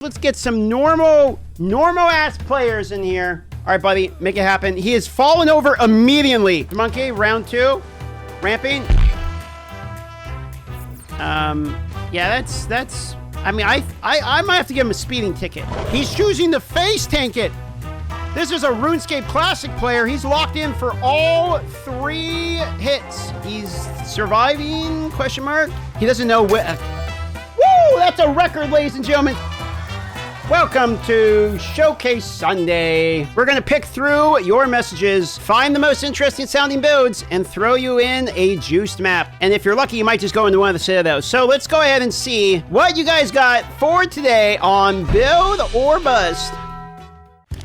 Let's get some normal ass players in here. All right, buddy, make it happen. He has fallen over immediately. The monkey, round 2, ramping. Yeah, that's. I mean, I might have to give him a speeding ticket. He's choosing to face tank it. This is a RuneScape Classic player. He's locked in for all 3 hits. He's surviving? Question mark. He doesn't know what. Woo! That's a record, ladies and gentlemen. Welcome to Showcase Sunday. We're going to pick through your messages, find the most interesting sounding builds, and throw you in a juiced map. And if you're lucky, you might just go into one of the Citadels. So let's go ahead and see what you guys got for today on Build or Bust.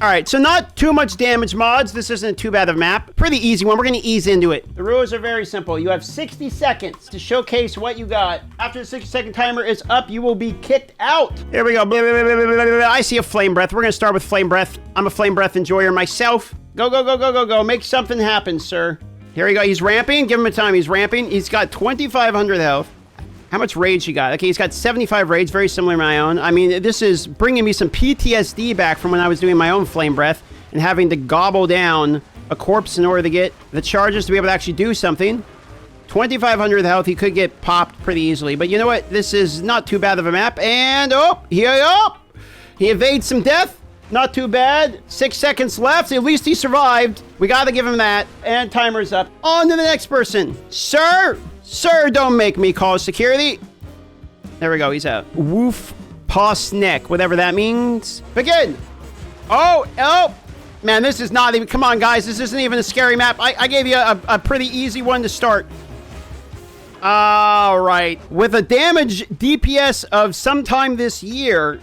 All right, so not too much damage mods. This isn't too bad of a map. Pretty easy one. We're going to ease into it. The rules are very simple. You have 60 seconds to showcase what you got. After the 60-second timer is up, you will be kicked out. Here we go. Blah, blah, blah, blah, blah, blah. I see a flame breath. We're going to start with flame breath. I'm a flame breath enjoyer myself. Go, go, go, go, go, go. Make something happen, sir. Here we go. He's ramping. Give him a time. He's ramping. He's got 2,500 health. How much rage he got? Okay, he's got 75 rage, very similar to my own. I mean, this is bringing me some PTSD back from when I was doing my own flame breath and having to gobble down a corpse in order to get the charges to be able to actually do something. 2,500 health, he could get popped pretty easily. But you know what? This is not too bad of a map. And, oh, here we go. He evades some death. Not too bad. 6 seconds left. At least he survived. We got to give him that. And timer's up. On to the next person. Sir! Sir, don't make me call security. There we go, he's out. Woof Poss neck, whatever that means. Begin. Oh, man, this is not even, come on guys, this isn't even a scary map. I gave you a pretty easy one to start. All right, with a damage DPS of sometime this year.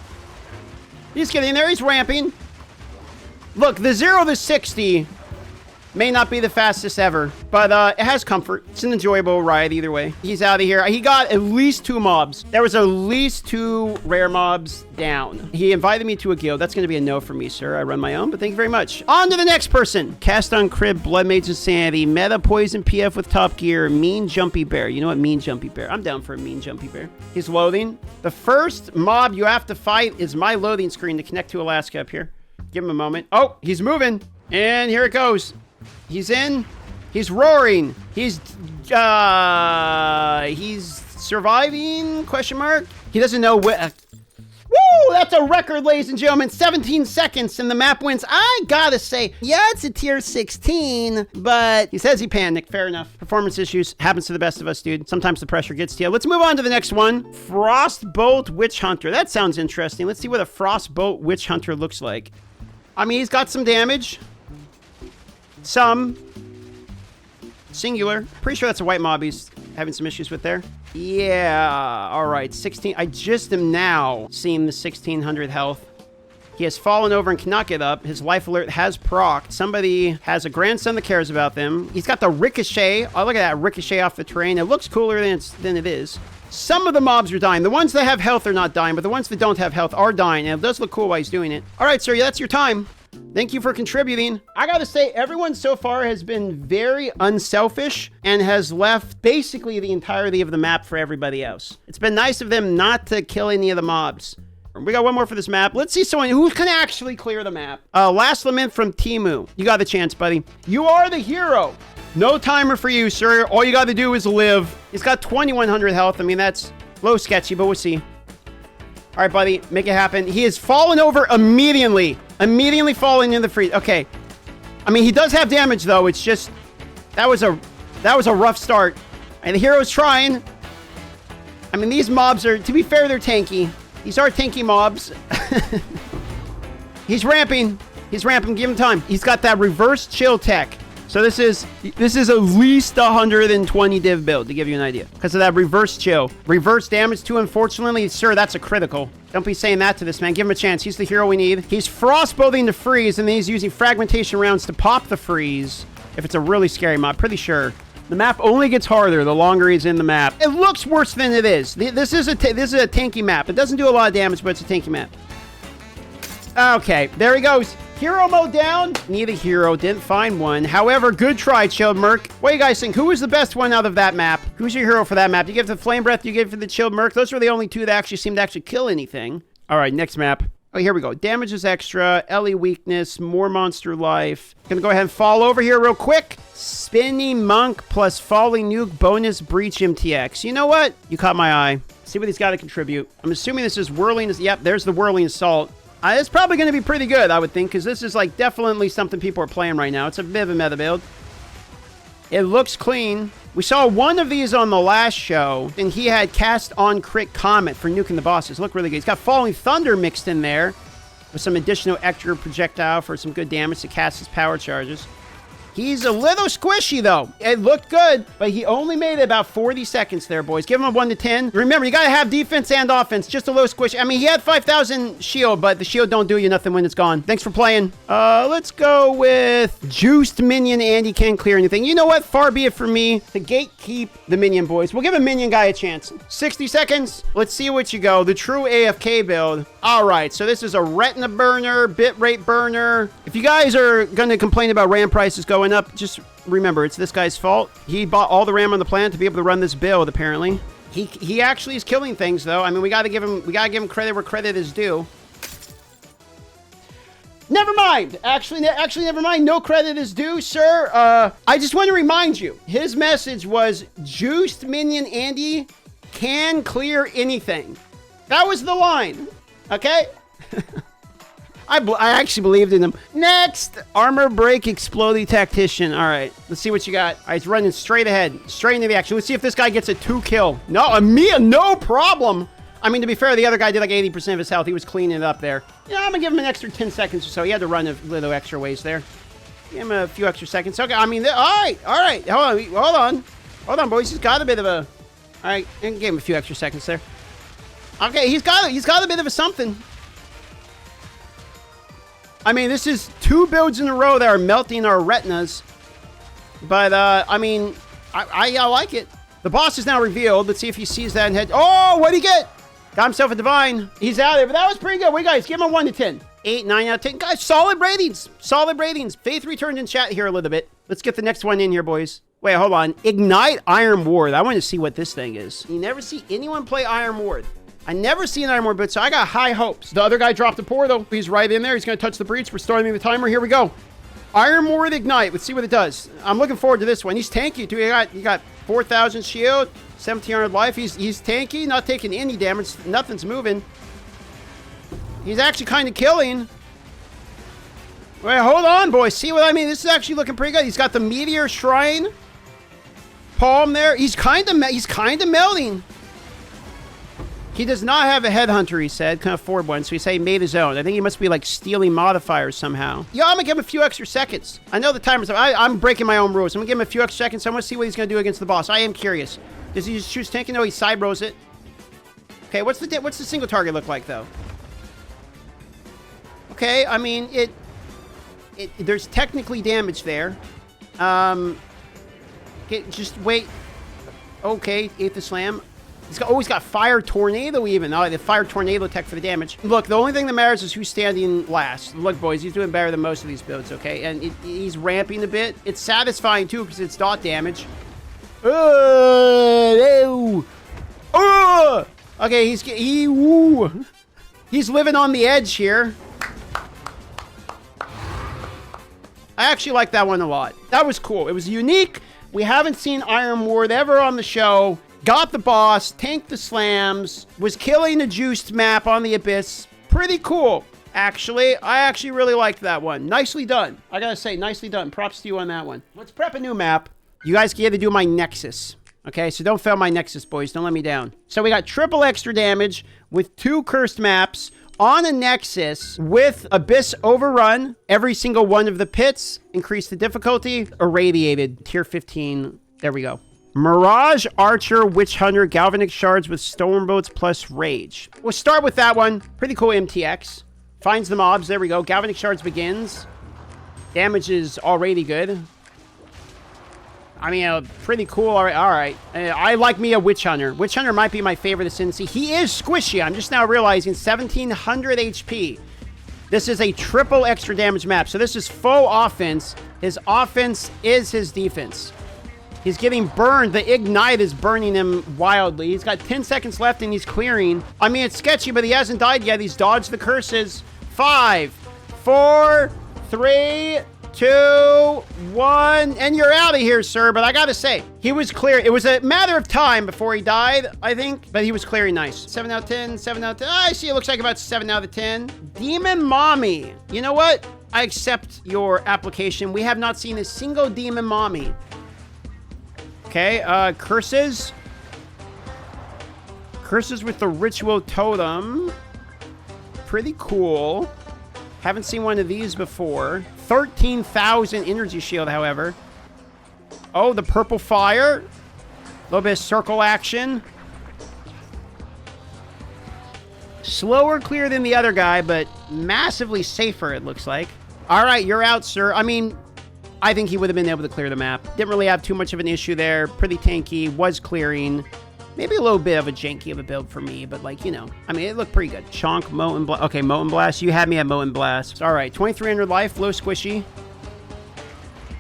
He's getting there, he's ramping. Look, the 0 to 60 may not be the fastest ever, but it has comfort. It's an enjoyable ride either way. He's out of here. He got at least 2 mobs. There was at least 2 rare mobs down. He invited me to a guild. That's going to be a no for me, sir. I run my own, but thank you very much. On to the next person. Cast on Crib, Blood Mage Insanity, Meta Poison PF with Top Gear, Mean Jumpy Bear. You know what? Mean Jumpy Bear. I'm down for a Mean Jumpy Bear. He's loading. The first mob you have to fight is my loading screen to connect to Alaska up here. Give him a moment. Oh, he's moving. And here it goes. He's in. He's roaring. He's surviving? Question mark. He doesn't know what. Woo! That's a record, ladies and gentlemen. 17 seconds and the map wins. I gotta say, yeah, it's a tier 16, but he says he panicked. Fair enough. Performance issues. Happens to the best of us, dude. Sometimes the pressure gets to you. Let's move on to the next one. Frostbolt Witch Hunter. That sounds interesting. Let's see what a Frostbolt Witch Hunter looks like. I mean, he's got some damage. Some. Singular. Pretty sure that's a white mob he's having some issues with there. Yeah. All right. 16. I just am now seeing the 1,600 health. He has fallen over and cannot get up. His life alert has procced. Somebody has a grandson that cares about them. He's got the ricochet. Oh, look at that ricochet off the terrain. It looks cooler than it is. Some of the mobs are dying. The ones that have health are not dying, but the ones that don't have health are dying. And it does look cool while he's doing it. All right, sir. Yeah, that's your time. Thank you for contributing. I gotta say, everyone so far has been very unselfish and has left basically the entirety of the map for everybody else. It's been nice of them not to kill any of the mobs. We got one more for this map. Let's see someone who can actually clear the map. Last lament from Timu. You got the chance, buddy. You are the hero. No timer for you, sir. All you gotta do is live. He's got 2,100 health. I mean, that's a little sketchy, but we'll see. All right, buddy, make it happen. He has fallen over immediately. Immediately falling in the freeze. Okay. I mean, he does have damage, though. It's just, that was a rough start. And the hero's trying. I mean, these mobs are, to be fair, they're tanky. These are tanky mobs. He's ramping. He's ramping. Give him time. He's got that reverse chill tech. So this is at least 120 div build, to give you an idea. Because of that reverse chill. Reverse damage too, unfortunately. Sir, that's a critical. Don't be saying that to this man. Give him a chance. He's the hero we need. He's frostbolting the freeze, and then he's using fragmentation rounds to pop the freeze. If it's a really scary mob, pretty sure. The map only gets harder the longer he's in the map. It looks worse than it is. This is a tanky map. It doesn't do a lot of damage, but it's a tanky map. Okay, there he goes. Hero mode down. Need a hero. Didn't find one. However, good try, Chilled Merc. What do you guys think? Who was the best one out of that map? Who's your hero for that map? You give it to Flame Breath, you give it to the Chilled Merc. Those were the only two that actually seemed to actually kill anything. All right, next map. Oh, here we go. Damage is extra. Ellie weakness. More monster life. Gonna go ahead and fall over here real quick. Spinny Monk plus Falling Nuke bonus Breach MTX. You know what? You caught my eye. See what he's got to contribute. I'm assuming this is Whirling. Yep, there's the Whirling Assault. It's probably going to be pretty good, I would think, because this is like definitely something people are playing right now. It's a bit of a meta build. It looks clean. We saw one of these on the last show, and he had Cast on Crit Comet for nuking the bosses. Look really good. He's got Falling Thunder mixed in there with some additional extra projectile for some good damage to cast his power charges. He's a little squishy, though. It looked good, but he only made it about 40 seconds there, boys. Give him a 1 to 10. Remember, you got to have defense and offense. Just a little squishy. I mean, he had 5,000 shield, but the shield don't do you nothing when it's gone. Thanks for playing. Let's go with Juiced Minion. Andy can't clear anything. You know what? Far be it from me to gatekeep the Minion, boys. We'll give a Minion guy a chance. 60 seconds. Let's see what you go. The true AFK build. All right, so this is a Retina burner, bitrate burner. If you guys are going to complain about RAM prices going up, just remember it's this guy's fault. He bought all the RAM on the planet to be able to run this build. Apparently, he actually is killing things, though. I mean, we got to give him credit where credit is due. Never mind. Actually, never mind. No credit is due, sir. I just want to remind you, his message was Juiced Minion Andy can clear anything. That was the line. Okay. I actually believed in him. Next, Armor Break Exploding Tactician. All right, let's see what you got. All right, he's running straight ahead, straight into the action. Let's see if this guy gets a 2-kill. No, Amia, no problem. I mean, to be fair, the other guy did like 80% of his health. He was cleaning it up there. Yeah, I'm gonna give him an extra 10 seconds or so. He had to run a little extra ways there. Give him a few extra seconds. Okay, I mean, all right. Hold on, boys. He's got a bit of a. All right, and give him a few extra seconds there. Okay, he's got a bit of a something. I mean, this is 2 builds in a row that are melting our retinas. But, I mean, I like it. The boss is now revealed. Let's see if he sees that and head. Oh, what'd he get? Got himself a divine. He's out there, but that was pretty good. Wait, guys, give him a 1 to 10. 8, 9 out of 10. Guys, solid ratings. Solid ratings. Faith returned in chat here a little bit. Let's get the next one in here, boys. Wait, hold on. Ignite Iron Ward. I want to see what this thing is. You never see anyone play Iron Ward. I never seen Iron Ward, but so I got high hopes. The other guy dropped a pour, though. He's right in there. He's going to touch the breach. We're starting the timer. Here we go. Iron Ward Ignite. Let's see what it does. I'm looking forward to this one. He's tanky, too. He got 4,000 shield, 1,700 life. He's tanky, not taking any damage. Nothing's moving. He's actually kind of killing. Wait, hold on, boys. See what I mean? This is actually looking pretty good. He's got the Meteor Shrine palm there. He's kind of melting. He does not have a headhunter, he said. Kind of forward one, so he said he made his own. I think he must be like stealing modifiers somehow. Yeah, I'm gonna give him a few extra seconds. I know the timer's up. I'm breaking my own rules. I'm gonna give him a few extra seconds. I want to see what he's gonna do against the boss. I am curious. Does he just choose tanking? No, he side rows it. Okay, what's the single target look like though? Okay, I mean there's technically damage there. Okay, just wait. Okay, ate the slam. He's got Fire Tornado even. Oh, the Fire Tornado tech for the damage. Look, the only thing that matters is who's standing last. Look, boys, he's doing better than most of these builds, okay? And he's ramping a bit. It's satisfying, too, because it's dot damage. Okay, he's living on the edge here. I actually like that one a lot. That was cool. It was unique. We haven't seen Iron Ward ever on the show. Got the boss, tanked the slams, was killing a juiced map on the Abyss. Pretty cool, actually. I actually really liked that one. Nicely done. I gotta say, nicely done. Props to you on that one. Let's prep a new map. You guys get to do my Nexus. Okay, so don't fail my Nexus, boys. Don't let me down. So we got triple extra damage with 2 cursed maps on a Nexus with Abyss Overrun. Every single one of the pits. Increase the difficulty. Irradiated. Tier 15. There we go. Mirage, Archer, Witch Hunter, Galvanic Shards with Stormbolts plus Rage. We'll start with that one. Pretty cool MTX. Finds the mobs. There we go. Galvanic Shards begins. Damage is already good. I mean, pretty cool. All right. I like me a Witch Hunter. Witch Hunter might be my favorite ascendancy. He is squishy. I'm just now realizing 1,700 HP. This is a triple extra damage map. So this is full offense. His offense is his defense. He's getting burned. The Ignite is burning him wildly. He's got 10 seconds left and he's clearing. I mean, it's sketchy, but he hasn't died yet. He's dodged the curses. 5, 4, 3, 2, 1. And you're out of here, sir. But I gotta say, he was clear. It was a matter of time before he died, I think. But he was clearing nice. 7 out of 10, 7 out of 10. I see it looks like about 7 out of 10. Demon Mommy. You know what? I accept your application. We have not seen a single Demon Mommy. Okay, curses. Curses with the Ritual Totem. Pretty cool. Haven't seen one of these before. 13,000 energy shield, however. Oh, the purple fire. A little bit of circle action. Slower clear than the other guy, but massively safer, it looks like. All right, you're out, sir. I mean, I think he would have been able to clear the map. Didn't really have too much of an issue there. Pretty tanky, was clearing. Maybe a little bit of a janky of a build for me, but like, you know, I mean, it looked pretty good. Chonk, Moat and Blast. Okay, Moat and Blast. You had me at Moat and Blast. All right, 2,300 life, low squishy.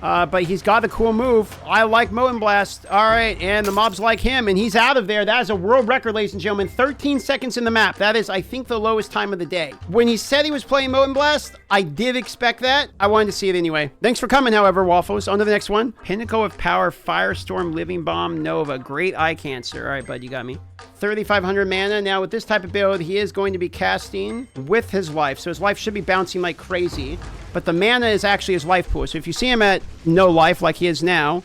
But he's got a cool move. I like Moat and Blast. All right, and the mobs like him, and he's out of there. That is a world record, ladies and gentlemen. 13 seconds in the map. That is, I think, the lowest time of the day. When he said he was playing Moat and Blast, I did expect that. I wanted to see it anyway. Thanks for coming, however, Waffles. On to the next one. Pinnacle of Power, Firestorm, Living Bomb, Nova. Great eye cancer. All right, bud, you got me. 3,500 mana. Now, with this type of build, he is going to be casting with his life. So his life should be bouncing like crazy. But the mana is actually his life pool. So if you see him at no life like he is now,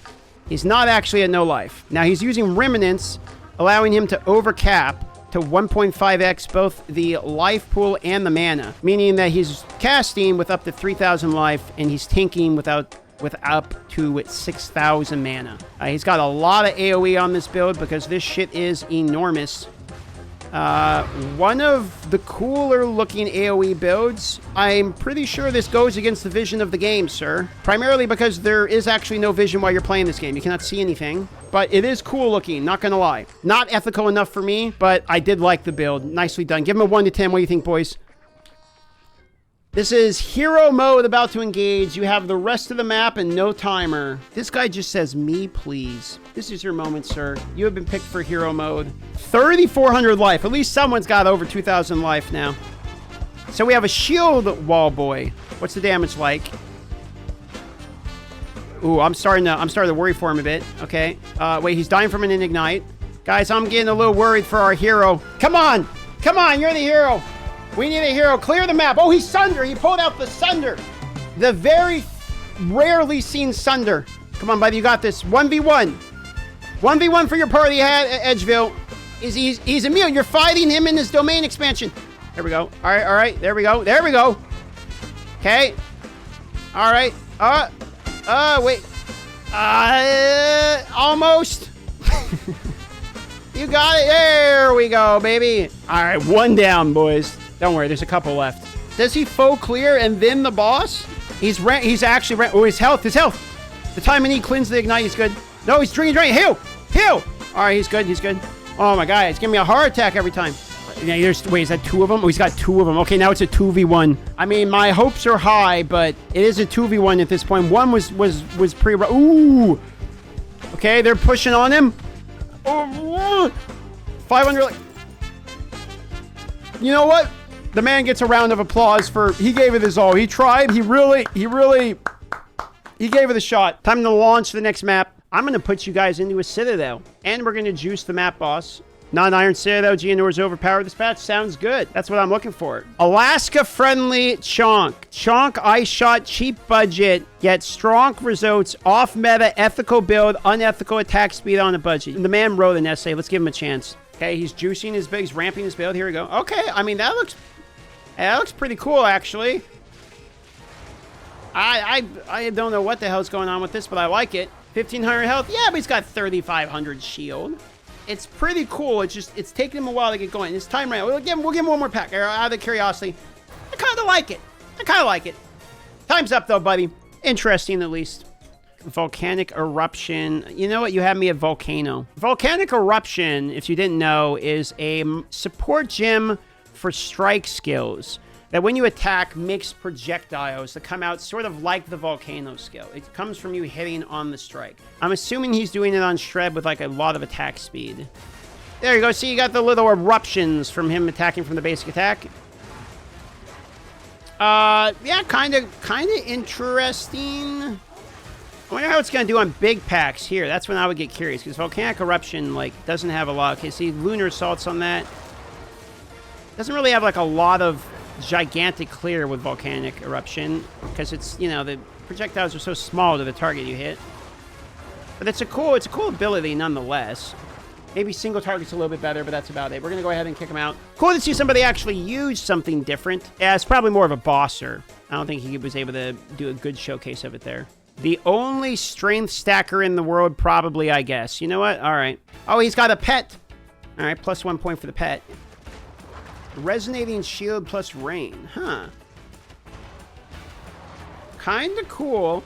he's not actually at no life. Now, he's using Remnants, allowing him to overcap to 1.5x both the life pool and the mana. Meaning that he's casting with up to 3,000 life, and he's tanking with up to 6,000 mana. He's got a lot of AoE on this build because this shit is enormous. One of the cooler looking AoE builds. I'm pretty sure this goes against the vision of the game, sir. Primarily because there is actually no vision while you're playing this game. You cannot see anything. But it is cool looking, not gonna lie. Not ethical enough for me, but I did like the build. Nicely done. Give him a 1 to 10. What do you think, boys? This is hero mode about to engage. You have the rest of the map and no timer. This guy just says, me, please. This is your moment, sir. You have been picked for hero mode. 3,400 life. At least someone's got over 2,000 life now. So we have a shield wall boy. What's the damage like? Ooh, I'm starting to worry for him a bit. Okay. Wait, he's dying from an ignite. Guys, I'm getting a little worried for our hero. Come on. Come on, you're the hero. We need a hero. Clear the map. Oh, he's Sunder. He pulled out the Sunder. The very rarely seen Sunder. Come on, buddy. You got this. 1v1. 1v1 for your party hat at Edgeville. He's immune. You're fighting him in his domain expansion. There we go. All right, all right. There we go. There we go. Okay. All right. Wait. Almost. You got it. There we go, baby. All right, one down, boys. Don't worry, there's a couple left. Does he faux clear and then the boss? He's actually oh, his health. The time and he cleanse the ignite, he's good. No, he's drinking. Heal. All right, he's good. Oh my God, he's giving me a heart attack every time. Wait, is that 2 of them? Oh, he's got 2 of them. Okay, now it's a 2v1. I mean, my hopes are high, but it is a 2v1 at this point. One was pretty rough. Ooh. Okay, they're pushing on him. Oh, 500. You know what? The man gets a round of applause for, he gave it his all. He tried. He gave it a shot. Time to launch the next map. I'm going to put you guys into a Citadel. And we're going to juice the map boss. Non-Iron Citadel, Geonor's overpowered. This patch sounds good. That's what I'm looking for. Alaska-friendly Chonk. Chonk, ice shot, cheap budget, yet strong results, off-meta, ethical build, unethical attack speed on a budget. The man wrote an essay. Let's give him a chance. Okay, he's juicing his build. He's ramping his build. Here we go. Okay, I mean, that looks pretty cool, actually. I don't know what the hell's going on with this, but I like it. 1,500 health. Yeah, but he's got 3,500 shield. It's pretty cool. It's taking him a while to get going. It's time right now. We'll give him one more pack out of curiosity. I kind of like it. Time's up, though, buddy. Interesting, at least. Volcanic Eruption. You know what? You have me at Volcano. Volcanic Eruption, if you didn't know, is a support gem for strike skills. that when you attack, makes projectiles that come out sort of like the volcano skill. It comes from you hitting on the strike. I'm assuming he's doing it on shred with like a lot of attack speed. There you go. See, you got the little eruptions from him attacking from the basic attack. Yeah, kind of interesting. I wonder how it's going to do on big packs here. That's when I would get curious, because Volcanic Eruption, like, doesn't have a lot. Okay, see, Lunar Assaults on that. Doesn't really have, like, a lot of gigantic clear with Volcanic Eruption, because it's, you know, the projectiles are so small to the target you hit. But it's a cool ability nonetheless. Maybe single target's a little bit better, but that's about it. We're going to go ahead and kick him out. Cool to see somebody actually use something different. Yeah, it's probably more of a bosser. I don't think he was able to do a good showcase of it there. The only strength stacker in the world, probably, I guess. You know what? All right. Oh, he's got a pet. All right, plus 1 point for the pet. Resonating shield plus rain. Huh. Kind of cool.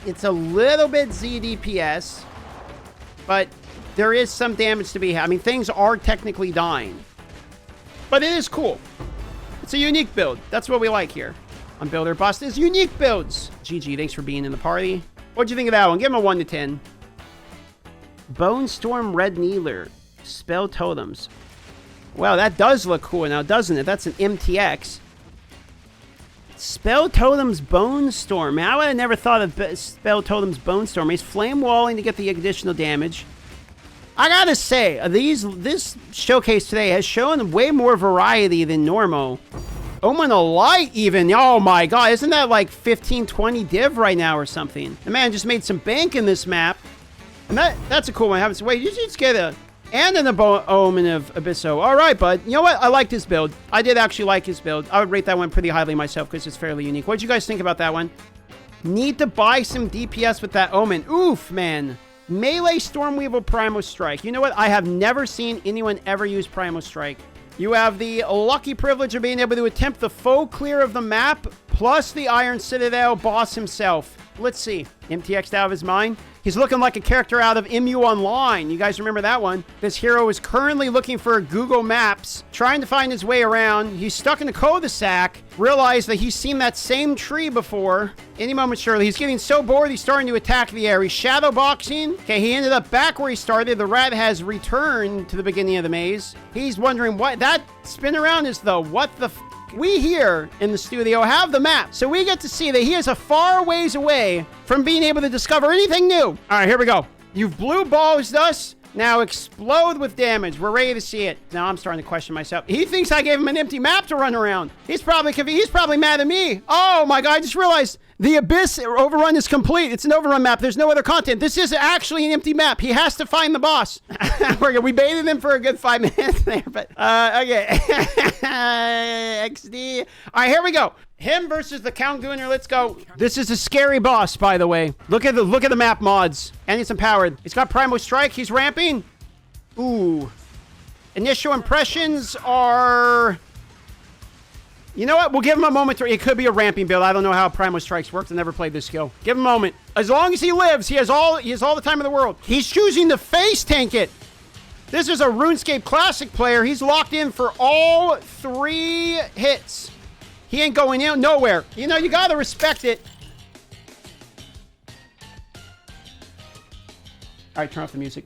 It's a little bit ZDPS, but there is some damage to be had. I mean, things are technically dying, but it is cool. It's a unique build. That's what we like here on Builder Bust, is unique builds. GG, thanks for being in the party. What'd you think of that one? Give him a 1 to 10. Bone Storm Red Needler. Spell Totems. Well, that does look cool now, doesn't it? That's an MTX. Spell Totems Bone Storm. Man, I would have never thought of Spell Totems Bone Storm. He's Flame Walling to get the additional damage. I gotta say, this showcase today has shown way more variety than normal. Omen of Light even. Oh my god, isn't that like 15-20 div right now or something? The man just made some bank in this map. And that's a cool one. Wait, you just get a... And an Omen of Abysso. All right, bud. You know what? I liked his build. I did actually like his build. I would rate that one pretty highly myself because it's fairly unique. What did you guys think about that one? Need to buy some DPS with that Omen. Oof, man. Melee Stormweevil Primal Strike. You know what? I have never seen anyone ever use Primal Strike. You have the lucky privilege of being able to attempt the full clear of the map, plus the Iron Citadel boss himself. Let's see. MTX'd out of his mind. He's looking like a character out of MU Online. You guys remember that one? This hero is currently looking for Google Maps, trying to find his way around. He's stuck in a cul-de-sac, realized that he's seen that same tree before. Any moment, surely. He's getting so bored, he's starting to attack the air. He's shadow boxing. Okay, he ended up back where he started. The rat has returned to the beginning of the maze. He's wondering what that spin around is, though. What the f? We here in the studio have the map, so we get to see that he is a far ways away from being able to discover anything new. All right, here we go. You've blue balls us. Now explode with damage. We're ready to see it. Now I'm starting to question myself. He thinks I gave him an empty map to run around. He's probably mad at me. Oh my god, I just realized the Abyss overrun is complete. It's an overrun map. There's no other content. This is actually an empty map. He has to find the boss. We baited him for a good 5 minutes there, but okay. XD. All right, here we go. Him versus the Count Gunner. Let's go. This is a scary boss, by the way. Look at the map mods. And he's empowered. He's got Primal Strike. He's ramping. Ooh. Initial impressions are... You know what? We'll give him a moment. It could be a ramping build. I don't know how Primal Strikes work. I never played this skill. Give him a moment. As long as he lives, he has all the time in the world. He's choosing to face tank it. This is a RuneScape Classic player. He's locked in for all 3 hits. He ain't going in nowhere. You know, you gotta respect it. All right, turn off the music.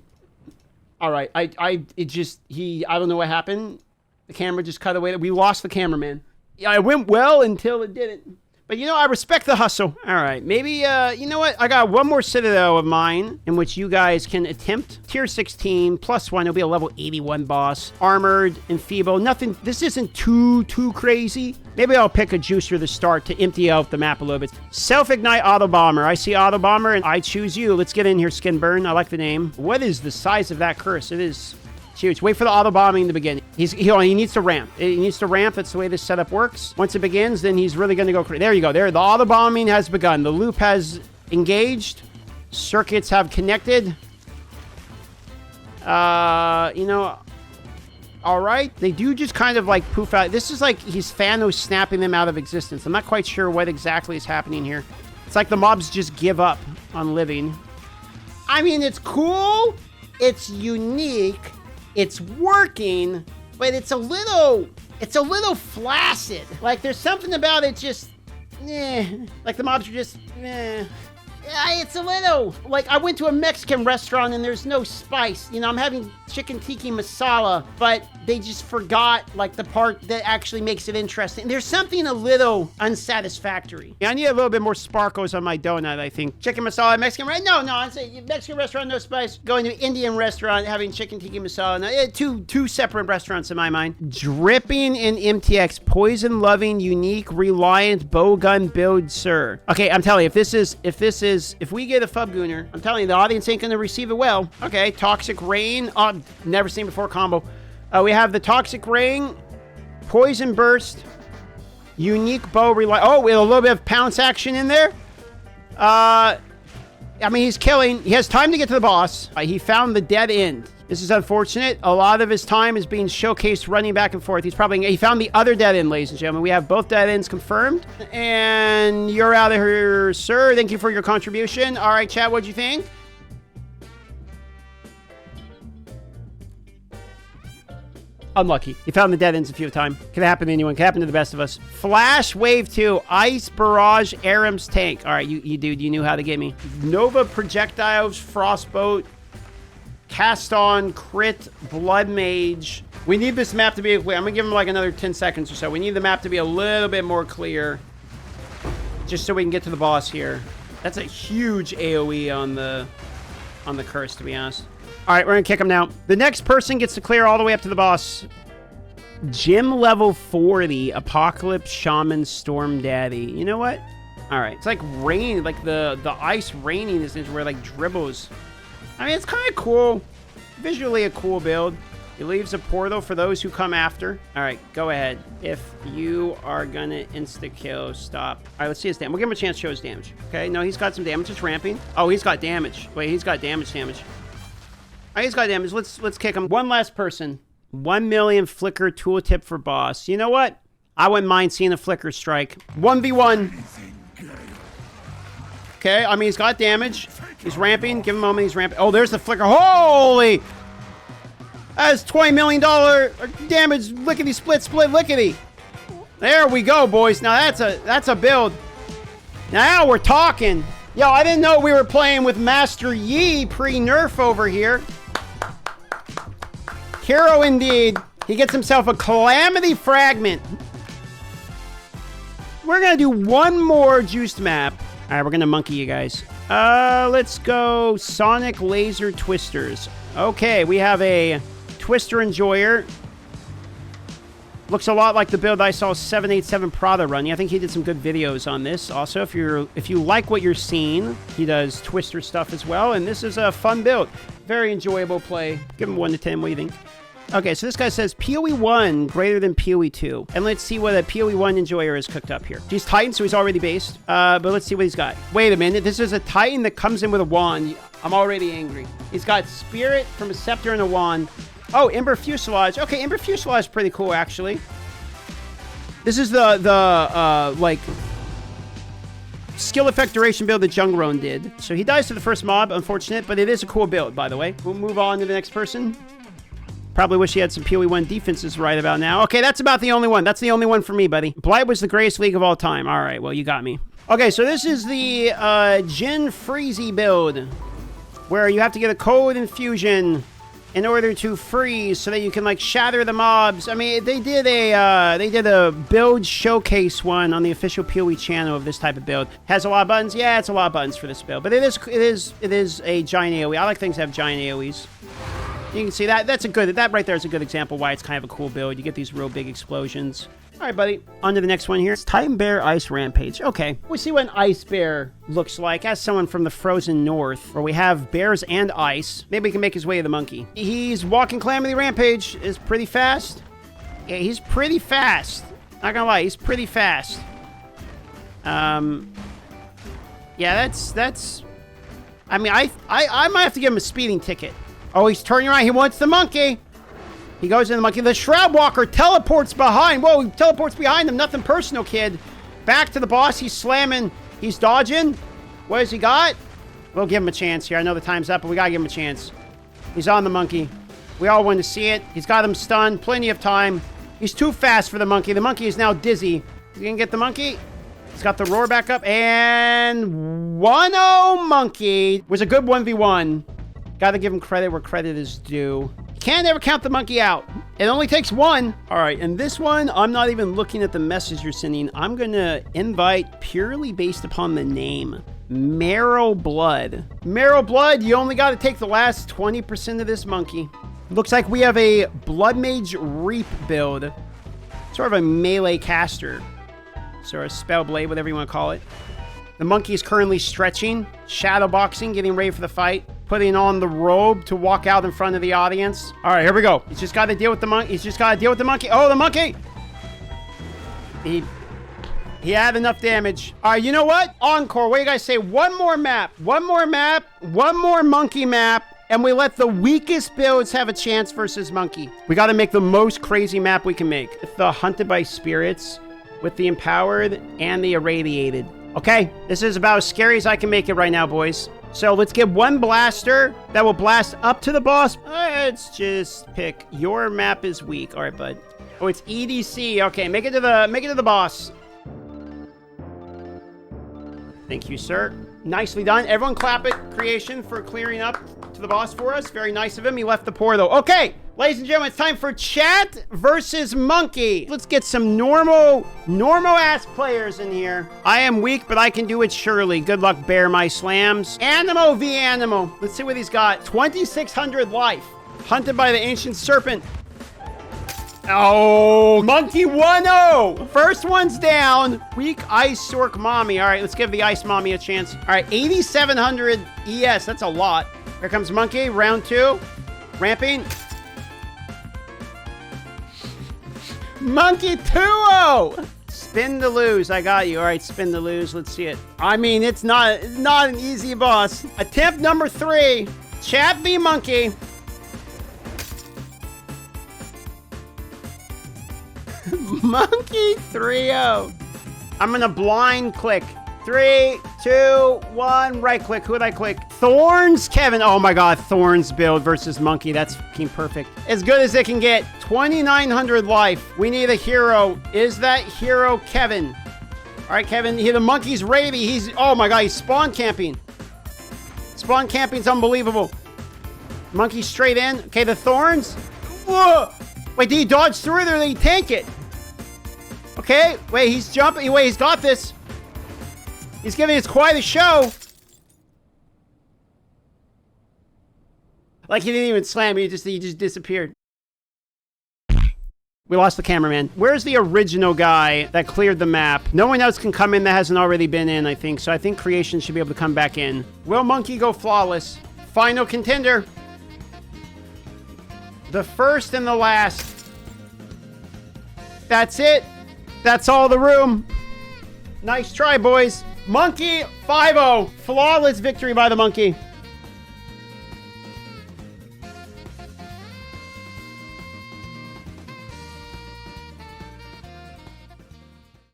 All right, I don't know what happened. The camera just cut away. We lost the cameraman. Yeah, it went well until it didn't. But, you know, I respect the hustle. All right, maybe, you know what? I got one more Citadel of mine in which you guys can attempt. Tier 16, +1. It'll be a level 81 boss. Armored, enfeeble. Nothing. This isn't too crazy. Maybe I'll pick a juicer to start to empty out the map a little bit. Self-ignite Auto Bomber. I see Auto Bomber, and I choose you. Let's get in here, Skinburn. I like the name. What is the size of that curse? It is... huge. Wait for the auto bombing to begin. He needs to ramp. He needs to ramp. That's the way this setup works. Once it begins, then he's really going to go crazy. There you go. There, the auto bombing has begun. The loop has engaged. Circuits have connected. You know, all right. They do just kind of like poof out. This is like he's Thanos snapping them out of existence. I'm not quite sure what exactly is happening here. It's like the mobs just give up on living. I mean, it's cool. It's unique. It's working, but it's a little It's a little flaccid. Like, there's something about it just, like the mobs are just, Yeah, it's a little, like, I went to a Mexican restaurant and there's no spice. You know, I'm having chicken tikka masala, but they just forgot, like, the part that actually makes it interesting. There's something a little unsatisfactory. Yeah, I need a little bit more sparkles on my donut, I think. Chicken masala, Mexican, right? No, I'm saying Mexican restaurant, no spice. Going to Indian restaurant, having chicken tikka masala. No, two separate restaurants in my mind. Dripping in MTX, poison-loving, unique, reliant, bowgun build, sir. Okay, I'm telling you, if we get a Fubgooner, I'm telling you, the audience ain't gonna receive it well. Okay, Toxic Rain. Oh, never seen before combo. We have the Toxic Rain, Poison Burst, Unique Bow, oh, with a little bit of pounce action in there. I mean, he's killing. He has time to get to the boss. He found the dead end. This is unfortunate. A lot of his time is being showcased running back and forth. He found the other dead end, ladies and gentlemen. We have both dead ends confirmed. And you're out of here, sir. Thank you for your contribution. All right, chat, what'd you think? Unlucky. You found the dead ends a few times. Could happen to anyone. Could happen to the best of us. Flash Wave 2. Ice Barrage Aram's Tank. All right, you dude, you knew how to get me. Nova Projectiles, Frostbolt, Cast On, Crit, Blood Mage. We need this map to be clear. I'm gonna give him like another 10 seconds or so. We need the map to be a little bit more clear, just so we can get to the boss here. That's a huge AoE on the curse, to be honest. All right, we're gonna kick him now. The next person gets to clear all the way up to the boss. Gym level 40, Apocalypse Shaman Storm Daddy. You know what? All right, it's like rain, like the ice raining is where it like dribbles. I mean, it's kind of cool. Visually a cool build. He leaves a portal for those who come after. All right, go ahead. If you are gonna insta-kill, stop. All right, let's see his damage. We'll give him a chance to show his damage. Okay, no, he's got some damage. It's ramping. Oh, he's got damage. Wait, he's got damage. All right, he's got damage. Let's kick him. One last person. 1 million flicker tooltip for boss. You know what? I wouldn't mind seeing a flicker strike. 1v1. Okay, I mean, he's got damage. He's ramping. Give him a moment. He's ramping. Oh, there's the flicker. Holy! That's $20 million damage. Lickety split, lickety. There we go, boys. Now that's a build. Now we're talking. Yo, I didn't know we were playing with Master Yi pre-nerf over here. Hero indeed. He gets himself a Calamity Fragment. We're gonna do one more juiced map. All right, we're gonna monkey you guys. Let's go Sonic Laser Twisters. Okay, we have a Twister Enjoyer. Looks a lot like the build I saw 787 Prada running. I think he did some good videos on this. Also, if you like what you're seeing, he does Twister stuff as well, and this is a fun build. Very enjoyable play. Give him 1 to 10. What do you think? Okay, so this guy says PoE 1 greater than PoE 2. And let's see what a PoE 1 Enjoyer is cooked up here. He's Titan, so he's already based. But let's see what he's got. Wait a minute. This is a Titan that comes in with a wand. I'm already angry. He's got Spirit from a Scepter and a wand. Oh, Ember Fuselage. Okay, Ember Fuselage is pretty cool, actually. This is the like, skill effect duration build that Jungrone did. So he dies to the first mob, unfortunate, but it is a cool build, by the way. We'll move on to the next person. Probably wish he had some PoE 1 defenses right about now. Okay, that's about the only one. That's the only one for me, buddy. Blight was the greatest league of all time. All right, well, you got me. Okay, so this is the Jin Freezy build, where you have to get a Cold Infusion in order to freeze so that you can, like, shatter the mobs. I mean, they did a build showcase one on the official PoE channel of this type of build. Has a lot of buttons. Yeah, it's a lot of buttons for this build, but it is a giant AoE. I like things that have giant AoEs. You can see that. That right there is a good example why it's kind of a cool build. You get these real big explosions. All right, buddy. On to the next one here. It's Titan Bear Ice Rampage. Okay. We see what an ice bear looks like as someone from the frozen north, where we have bears and ice. Maybe he can make his way to the monkey. He's walking Calamity Rampage. Is pretty fast. Yeah, he's pretty fast. Not gonna lie, he's pretty fast. Yeah, that's. I mean, I might have to give him a speeding ticket. Oh, he's turning around. He wants the monkey. He goes in the monkey. The Shroud Walker teleports behind. Whoa, he teleports behind him. Nothing personal, kid. Back to the boss. He's slamming. He's dodging. What has he got? We'll give him a chance here. I know the time's up, but we got to give him a chance. He's on the monkey. We all want to see it. He's got him stunned. Plenty of time. He's too fast for the monkey. The monkey is now dizzy. Is he gonna get the monkey? He's got the roar back up. And 1-0 monkey. It was a good 1v1. Gotta give him credit where credit is due. Can't ever count the monkey out. It only takes one. All right, and this one, I'm not even looking at the message you're sending. I'm gonna invite purely based upon the name. Marrow Blood. Marrow Blood, you only gotta take the last 20% of this monkey. Looks like we have a Blood Mage Reap build. Sort of a melee caster. So a spell blade, whatever you wanna call it. The monkey is currently stretching, shadow boxing, getting ready for the fight. Putting on the robe to walk out in front of the audience. All right, here we go. He's just got to deal with the monkey. He's just got to deal with the monkey. Oh, the monkey! He had enough damage. All right, you know what? Encore. What do you guys say? One more map. One more map. One more monkey map. And we let the weakest builds have a chance versus monkey. We got to make the most crazy map we can make. The Hunted by Spirits with the Empowered and the Irradiated. Okay, this is about as scary as I can make it right now, boys. So let's get one blaster that will blast up to the boss. Let's just pick your map is weak. All right, bud. Oh, it's EDC. Okay, make it to the boss. Thank you, sir. Nicely done. Everyone clap it, Creation, for clearing up to the boss for us. Very nice of him. He left the pour, though. Okay, ladies and gentlemen, it's time for chat versus monkey. Let's get some normal-ass players in here. I am weak, but I can do it surely. Good luck, bear my slams. Animo v. Animo. Let's see what he's got. 2,600 life. Hunted by the Ancient Serpent. Oh, monkey 1-0. First one's down. Weak Ice Sork Mommy. All right, let's give the Ice Mommy a chance. All right, 8,700 ES. That's a lot. Here comes monkey, round 2. Ramping. Monkey 2-0. Spin to lose. I got you. All right, spin to lose. Let's see it. I mean, it's not an easy boss. Attempt number 3. Chat v. monkey. Monkey 3-0. I'm gonna blind click. 3, 2, 1, right click. Who would I click? Thorns, Kevin. Oh my God, Thorns build versus monkey. That's fucking perfect. As good as it can get. 2,900 life. We need a hero. Is that hero Kevin? All right, Kevin. Here, the monkey's ravey. Oh my God, he's spawn camping. Spawn camping's unbelievable. Monkey straight in. Okay, the Thorns. Whoa. Wait, did he dodge through it or did he tank it? Okay, wait, he's jumping. Wait, he's got this. He's giving us quite a show. Like he didn't even slam, he just disappeared. We lost the cameraman. Where's the original guy that cleared the map? No one else can come in that hasn't already been in, I think. So I think Creation should be able to come back in. Will monkey go flawless? Final contender. The first and the last. That's it. That's all the room. Nice try, boys. Monkey 5-0. Flawless victory by the monkey.